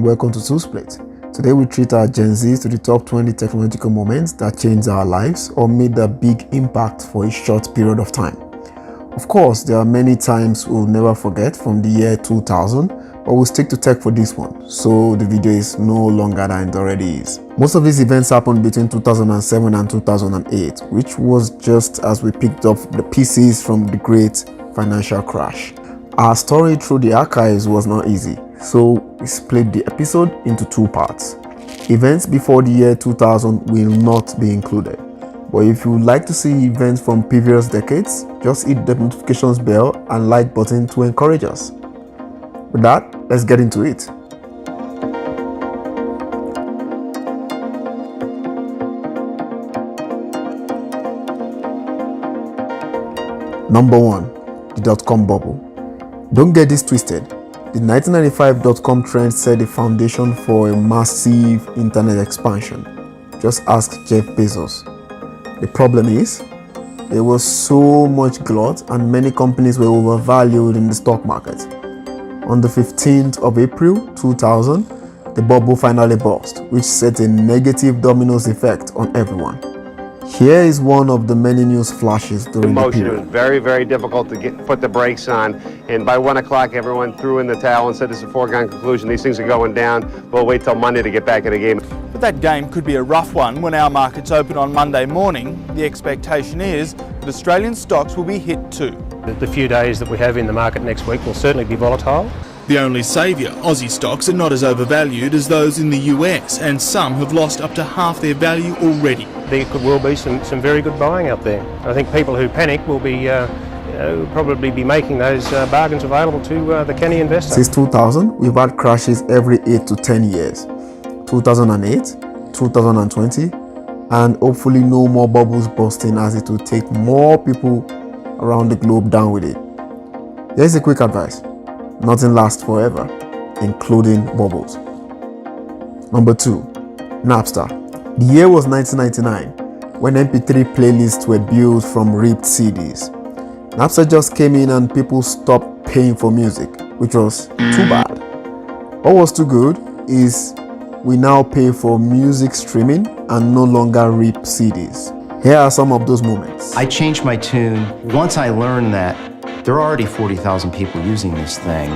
welcome to Two Split. Today we treat our Gen Zs to the top 20 technological moments that changed our lives or made a big impact for a short period of time. Of course, there are many times we'll never forget from the year 2000, but we'll stick to tech for this one, so the video is no longer than it already is. Most of these events happened between 2007 and 2008, which was just as we picked up the pieces from the great financial crash. Our story through the archives was not easy, so we split the episode into two parts. Events before the year 2000 will not be included, but if you would like to see events from previous decades, just hit the notifications bell and like button to encourage us. With that, let's get into it. Number 1, the dot-com bubble. Don't get this twisted. The 1995 dot-com trend set the foundation for a massive internet expansion. Just ask Jeff Bezos. The problem is, there was so much glut and many companies were overvalued in the stock market. On the 15th of April 2000, the bubble finally burst, which set a negative dominoes effect on everyone. Here is one of the many news flashes during the period. It was very, very difficult to put the brakes on, and by 1 o'clock everyone threw in the towel and said it's a foregone conclusion, these things are going down, we'll wait till Monday to get back in the game. But that game could be a rough one when our markets open on Monday morning. The expectation is that Australian stocks will be hit too. The few days that we have in the market next week will certainly be volatile. The only saviour, Aussie stocks are not as overvalued as those in the US, and some have lost up to half their value already. There could well be some very good buying up there. I think people who panic will be probably be making those bargains available to the canny investor. Since 2000, we've had crashes every 8 to 10 years. 2008, 2020, and hopefully no more bubbles busting, as it will take more people around the globe down with it. Here's a quick advice. Nothing lasts forever, including bubbles. Number 2, Napster. The year was 1999, when MP3 playlists were built from ripped CDs. Napster just came in and people stopped paying for music, which was too bad. What was too good is we now pay for music streaming and no longer rip CDs. Here are some of those moments. I changed my tune once I learned that there are already 40,000 people using this thing.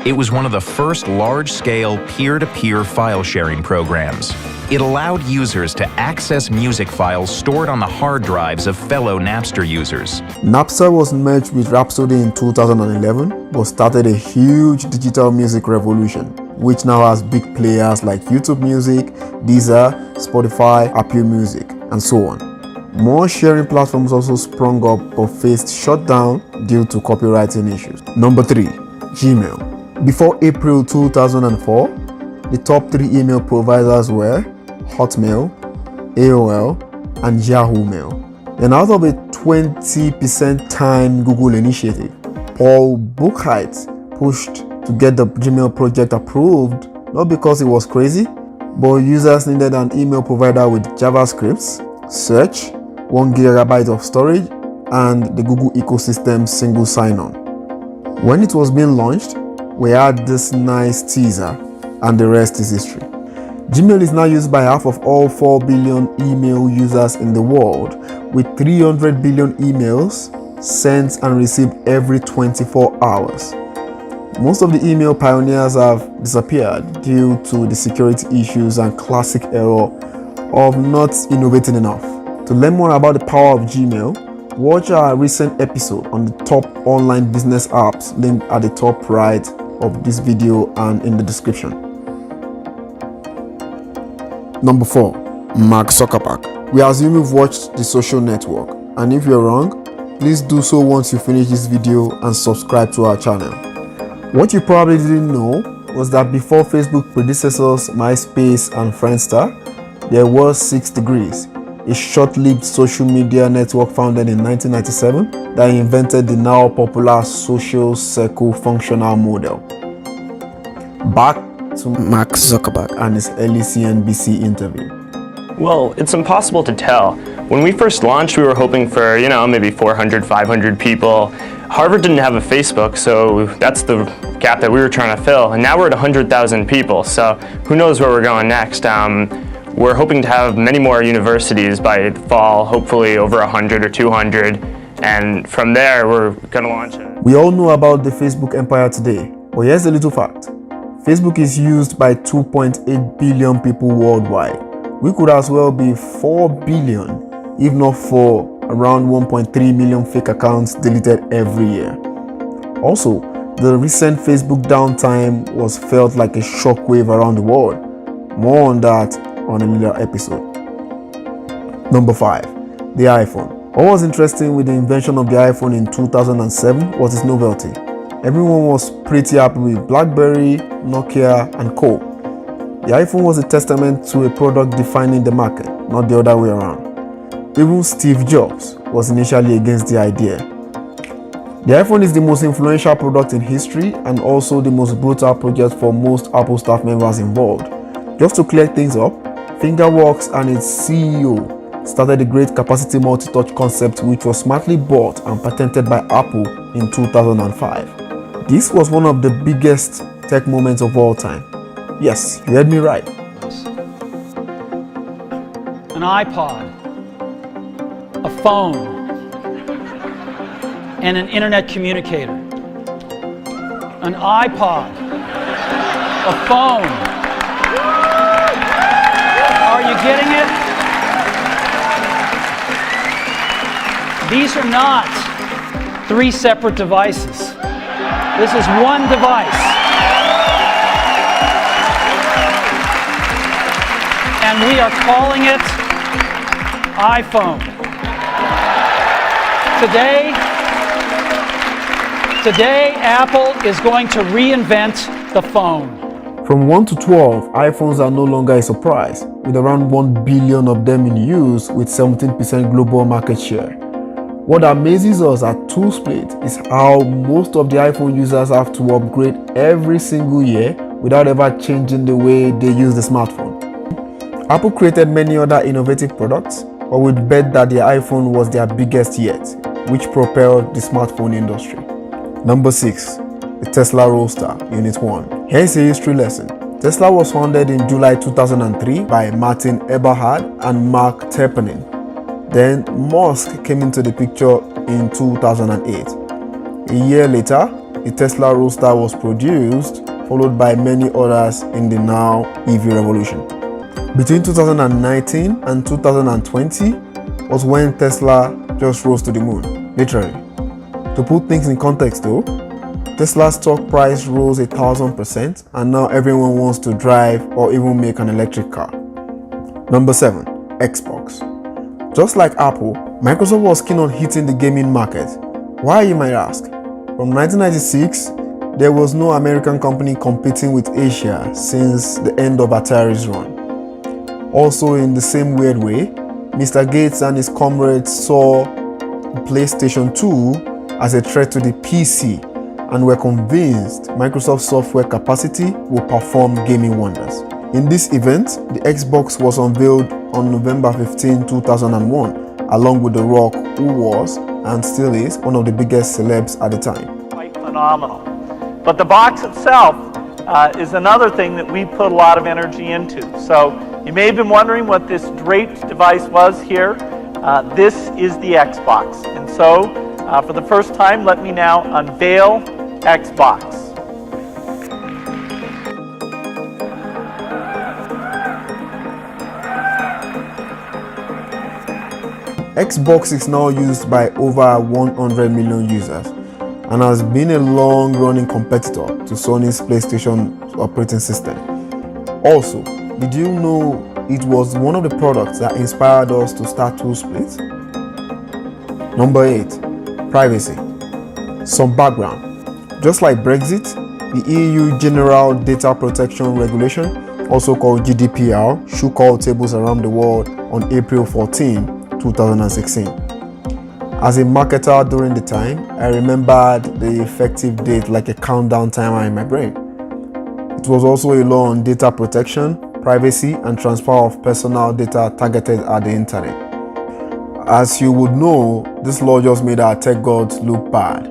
It was one of the first large-scale peer-to-peer file-sharing programs. It allowed users to access music files stored on the hard drives of fellow Napster users. Napster was merged with Rhapsody in 2011, but started a huge digital music revolution, which now has big players like YouTube Music, Deezer, Spotify, Apple Music, and so on. More sharing platforms also sprung up but faced shutdown due to copywriting issues. Number 3, Gmail. Before April 2004, the top 3 email providers were Hotmail, AOL, and Yahoo Mail. And out of a 20% time Google initiative, Paul Buchheit pushed to get the Gmail project approved, not because it was crazy, but users needed an email provider with JavaScript, search, 1 GB of storage, and the Google ecosystem single sign-on. When it was being launched, we had this nice teaser, and the rest is history. Gmail is now used by half of all 4 billion email users in the world, with 300 billion emails sent and received every 24 hours. Most of the email pioneers have disappeared due to the security issues and classic error of not innovating enough. To learn more about the power of Gmail, watch our recent episode on the top online business apps linked at the top right of this video and in the description. Number 4, Mark Zuckerberg. We assume you've watched The Social Network, and if you're wrong, please do so once you finish this video and subscribe to our channel. What you probably didn't know was that before Facebook predecessors MySpace and Friendster, there was 6 Degrees, a short-lived social media network founded in 1997 that invented the now popular social circle functional model. Back to Mark Zuckerberg and his early CNBC interview. Well, it's impossible to tell. When we first launched, we were hoping for, maybe 400, 500 people. Harvard didn't have a Facebook, so that's the gap that we were trying to fill. And now we're at 100,000 people, so who knows where we're going next. We're hoping to have many more universities by the fall, hopefully over 100 or 200. And from there, we're going to launch it. We all know about the Facebook empire today, but here's a little fact. Facebook is used by 2.8 billion people worldwide. We could as well be 4 billion, if not for around 1.3 million fake accounts deleted every year. Also, the recent Facebook downtime was felt like a shockwave around the world. More on that on a later episode. Number 5. The iPhone. What was interesting with the invention of the iPhone in 2007 was its novelty. Everyone was pretty happy with BlackBerry, Nokia, and Co. The iPhone was a testament to a product defining the market, not the other way around. Even Steve Jobs was initially against the idea. The iPhone is the most influential product in history and also the most brutal project for most Apple staff members involved. Just to clear things up, Fingerworks and its CEO started the great capacity multi-touch concept, which was smartly bought and patented by Apple in 2005. This was one of the biggest tech moments of all time. Yes, you heard me right. An iPod, a phone, and an internet communicator. An iPod, a phone. Are you getting it? These are not 3 separate devices. This is one device. And we are calling it iPhone. Today, Apple is going to reinvent the phone. From 1 to 12, iPhones are no longer a surprise, with around 1 billion of them in use with 17% global market share. What amazes us at ToolSplit is how most of the iPhone users have to upgrade every single year without ever changing the way they use the smartphone. Apple created many other innovative products, but we'd bet that the iPhone was their biggest yet, which propelled the smartphone industry. Number 6. The Tesla Roadster, Unit 1. Here's a history lesson. Tesla was founded in July 2003 by Martin Eberhard and Mark Terpenin. Then Musk came into the picture in 2008. A year later, the Tesla Roadster was produced, followed by many others in the now EV revolution. Between 2019 and 2020 was when Tesla just rose to the moon, literally. To put things in context though, Tesla's stock price rose 1,000% and now everyone wants to drive or even make an electric car. Number 7. Xbox. Just like Apple, Microsoft was keen on hitting the gaming market. Why, you might ask? From 1996, there was no American company competing with Asia since the end of Atari's run. Also, in the same weird way, Mr. Gates and his comrades saw PlayStation 2 as a threat to the PC and were convinced Microsoft's software capacity will perform gaming wonders. In this event, the Xbox was unveiled on November 15, 2001, along with The Rock, who was and still is one of the biggest celebs at the time. Quite phenomenal. But the box itself is another thing that we put a lot of energy into. So you may have been wondering what this draped device was here. This is the Xbox. And so for the first time, let me now unveil Xbox. Xbox is now used by over 100 million users and has been a long-running competitor to Sony's PlayStation operating system. Also, did you know it was one of the products that inspired us to start ToolSplit? Number 8. Privacy. Some background. Just like Brexit, the EU General Data Protection Regulation, also called GDPR, shook all tables around the world on April 14, 2016. As a marketer during the time, I remembered the effective date like a countdown timer in my brain. It was also a law on data protection, privacy, and transfer of personal data targeted at the internet. As you would know, this law just made our tech gods look bad.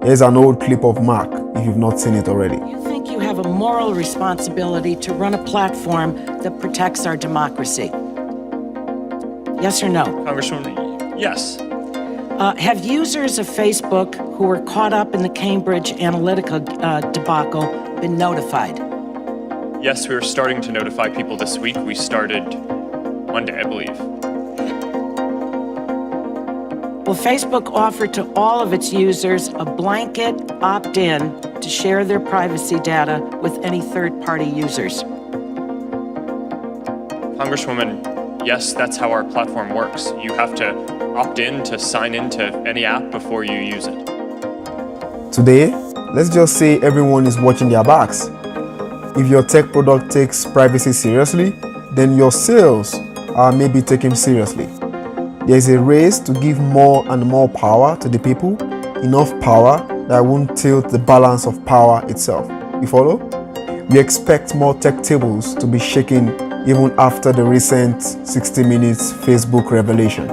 Here's an old clip of Mark, if you've not seen it already. You think you have a moral responsibility to run a platform that protects our democracy? Yes or no? Congresswoman, yes. Have users of Facebook who were caught up in the Cambridge Analytica debacle been notified? Yes, we are starting to notify people this week. We started Monday, I believe. Will Facebook offer to all of its users a blanket opt-in to share their privacy data with any third-party users? Congresswoman, yes, that's how our platform works. You have to opt in to sign into any app before you use it. Today, let's just say everyone is watching their backs. If your tech product takes privacy seriously, then your sales are maybe taken seriously. There's a race to give more and more power to the people, enough power that won't tilt the balance of power itself. You follow? We expect more tech tables to be shaken even after the recent 60 Minutes Facebook revelation.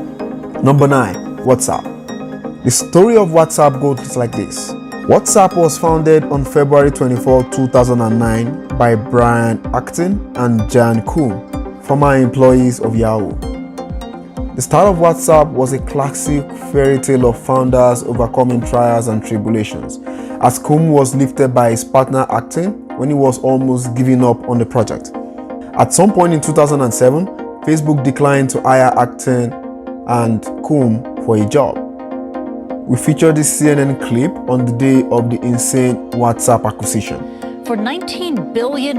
Number 9, WhatsApp. The story of WhatsApp goes like this. WhatsApp was founded on February 24, 2009 by Brian Acton and Jan Koum, former employees of Yahoo. The start of WhatsApp was a classic fairy tale of founders overcoming trials and tribulations, as Koum was lifted by his partner Acton when he was almost giving up on the project. At some point in 2007, Facebook declined to hire Acton and Koum for a job. We featured this CNN clip on the day of the insane WhatsApp acquisition. For $19 billion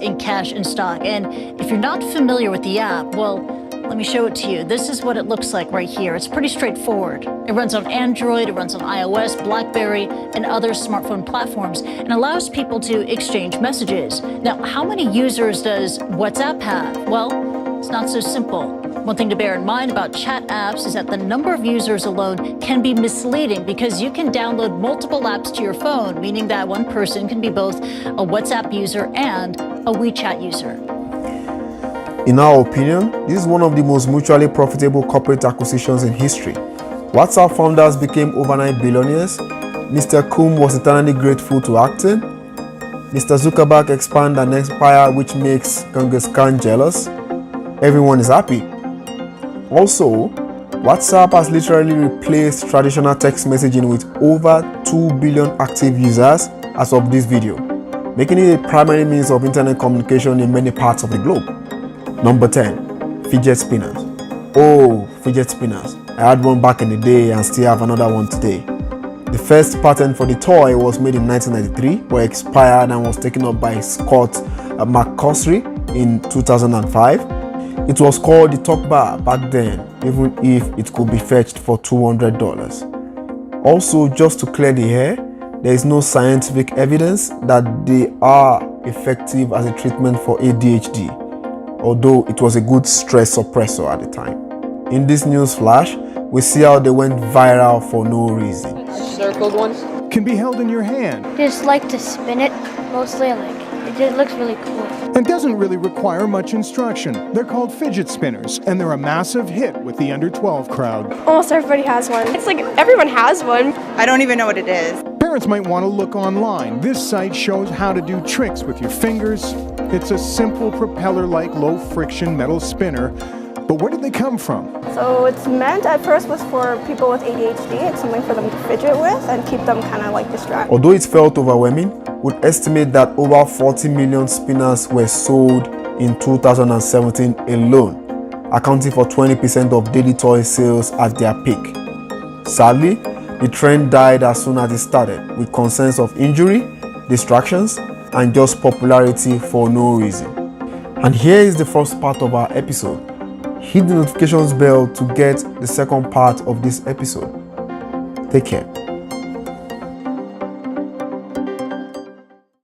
in cash and stock. And if you're not familiar with the app, well, let me show it to you. This is what it looks like right here. It's pretty straightforward. It runs on Android, it runs on iOS, BlackBerry, and other smartphone platforms, and allows people to exchange messages. Now, how many users does WhatsApp have? Well, it's not so simple. One thing to bear in mind about chat apps is that the number of users alone can be misleading because you can download multiple apps to your phone, meaning that one person can be both a WhatsApp user and a WeChat user. In our opinion, this is one of the most mutually profitable corporate acquisitions in history. WhatsApp founders became overnight billionaires. Mr. Koum was eternally grateful to Acton. Mr. Zuckerberg expanded an empire which makes Genghis Khan jealous. Everyone is happy. Also, WhatsApp has literally replaced traditional text messaging with over 2 billion active users as of this video, making it a primary means of internet communication in many parts of the globe. Number 10, fidget spinners. Oh, fidget spinners. I had one back in the day and still have another one today. The first patent for the toy was made in 1993, but expired and was taken up by Scott McCosry in 2005. It was called the Talk Bar back then, even if it could be fetched for $200. Also, just to clear the air, there is no scientific evidence that they are effective as a treatment for ADHD, although it was a good stress suppressor at the time. In this news flash, we see how they went viral for no reason. Circled ones can be held in your hand. Just like to spin it, mostly it looks really cool. And doesn't really require much instruction. They're called fidget spinners, and they're a massive hit with the under 12 crowd. Almost everybody has one. It's like everyone has one. I don't even know what it is. Parents might want to look online. This site shows how to do tricks with your fingers. It's a simple propeller-like low-friction metal spinner. But where did they come from? So it's meant at first was for people with ADHD. It's something for them to fidget with and keep them kind of like distracted. Although it felt overwhelming, we'd estimate that over 40 million spinners were sold in 2017 alone, accounting for 20% of daily toy sales at their peak. Sadly, the trend died as soon as it started, with concerns of injury, distractions, and just popularity for no reason. And here is the first part of our episode. Hit the notifications bell to get the second part of this episode. Take care.